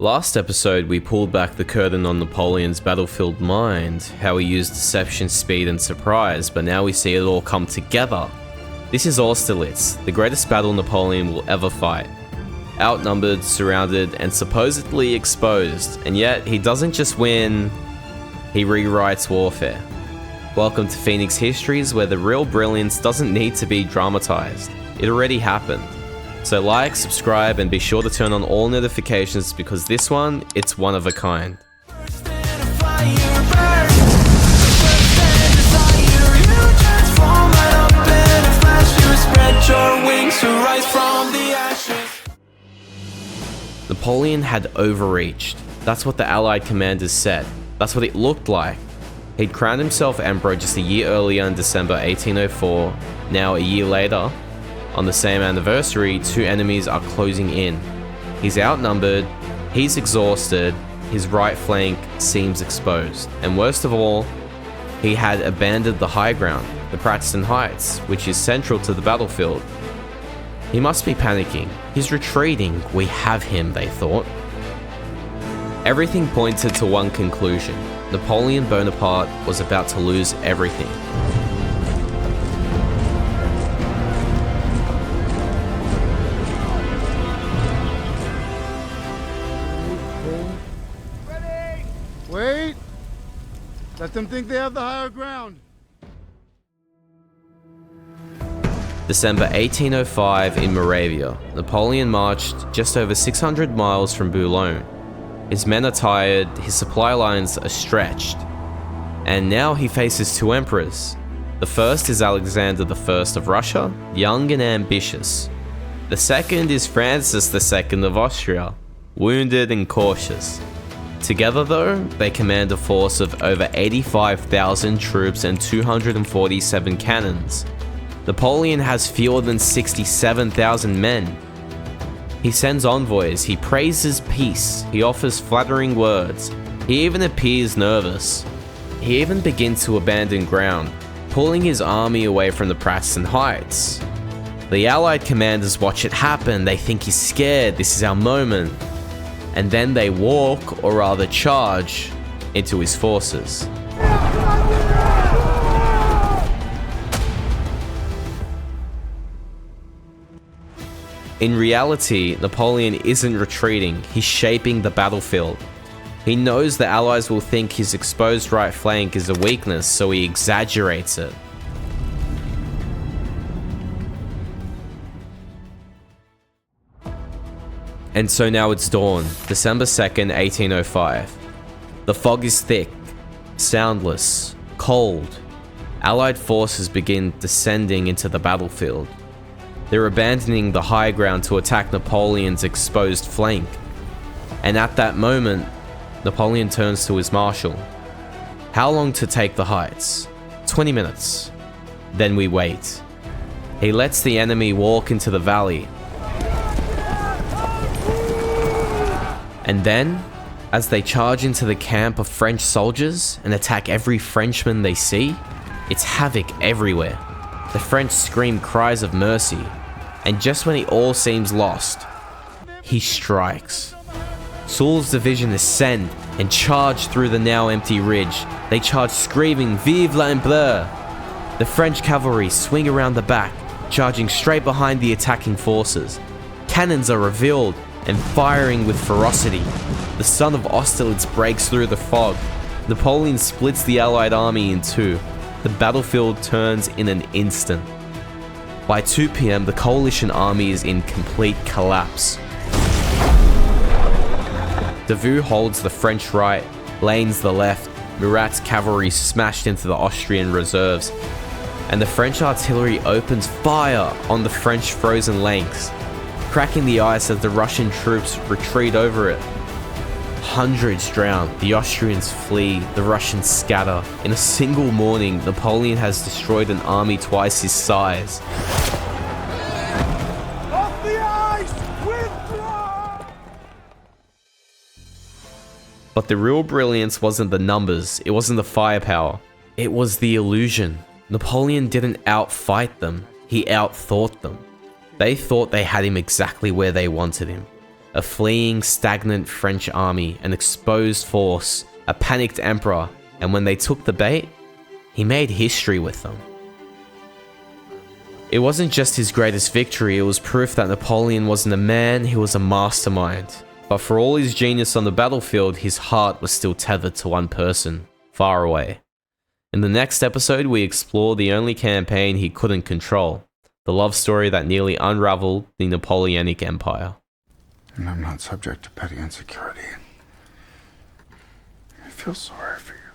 Last episode, we pulled back the curtain on Napoleon's battlefield mind, how he used deception, speed, and surprise, but now we see it all come together. This is Austerlitz, the greatest battle Napoleon will ever fight. Outnumbered, surrounded, and supposedly exposed, and yet he doesn't just win, he rewrites warfare. Welcome to Phoenix Histories, where the real brilliance doesn't need to be dramatized. It already happened. So like, subscribe, and be sure to turn on all notifications because this one, it's one of a kind. Napoleon had overreached. That's what the Allied commanders said. That's what it looked like. He'd crowned himself emperor just a year earlier in December 1804. Now, a year later, on the same anniversary, two enemies are closing in. He's outnumbered, he's exhausted, his right flank seems exposed, and worst of all, he had abandoned the high ground, the Pratzen Heights, which is central to the battlefield. He must be panicking. He's retreating. We have him, they thought. Everything pointed to one conclusion. Napoleon Bonaparte was about to lose everything. Wait! Let them think they have the higher ground. December 1805 in Moravia, Napoleon marched just over 600 miles from Boulogne. His men are tired, his supply lines are stretched, and now he faces two emperors. The first is Alexander I of Russia, young and ambitious. The second is Francis II of Austria, wounded and cautious. Together though, they command a force of over 85,000 troops and 247 cannons. Napoleon has fewer than 67,000 men. He sends envoys, he praises peace, he offers flattering words, he even appears nervous. He even begins to abandon ground, pulling his army away from the Pratzen Heights. The Allied commanders watch it happen, they think he's scared, this is our moment. And then they walk, or rather charge, into his forces. In reality, Napoleon isn't retreating, he's shaping the battlefield. He knows the Allies will think his exposed right flank is a weakness, so he exaggerates it. And so now it's dawn, December 2nd, 1805. The fog is thick, soundless, cold. Allied forces begin descending into the battlefield. They're abandoning the high ground to attack Napoleon's exposed flank. And at that moment, Napoleon turns to his marshal. How long to take the heights? 20 minutes. Then we wait. He lets the enemy walk into the valley. And then, as they charge into the camp of French soldiers and attack every Frenchman they see, it's havoc everywhere. The French scream cries of mercy, and just when it all seems lost, he strikes. Soul's division ascend and charge through the now empty ridge. They charge screaming, "Vive l'Empereur!" The French cavalry swing around the back, charging straight behind the attacking forces. Cannons are revealed and firing with ferocity. The sun of Austerlitz breaks through the fog. Napoleon splits the Allied army in two. The battlefield turns in an instant. By 2 p.m., the coalition army is in complete collapse. Davout holds the French right, Lane's the left, Murat's cavalry smashed into the Austrian reserves, and the French artillery opens fire on the French frozen flanks, cracking the ice as the Russian troops retreat over it. Hundreds drown, the Austrians flee, the Russians scatter. In a single morning, Napoleon has destroyed an army twice his size. Off the ice! Withdraw! But the real brilliance wasn't the numbers, it wasn't the firepower. It was the illusion. Napoleon didn't outfight them, he outthought them. They thought they had him exactly where they wanted him. A fleeing, stagnant French army, an exposed force, a panicked emperor, and when they took the bait, he made history with them. It wasn't just his greatest victory, it was proof that Napoleon wasn't a man, he was a mastermind. But for all his genius on the battlefield, his heart was still tethered to one person, far away. In the next episode, we explore the only campaign he couldn't control, the love story that nearly unraveled the Napoleonic Empire. And I'm not subject to petty insecurity. I feel sorry for you.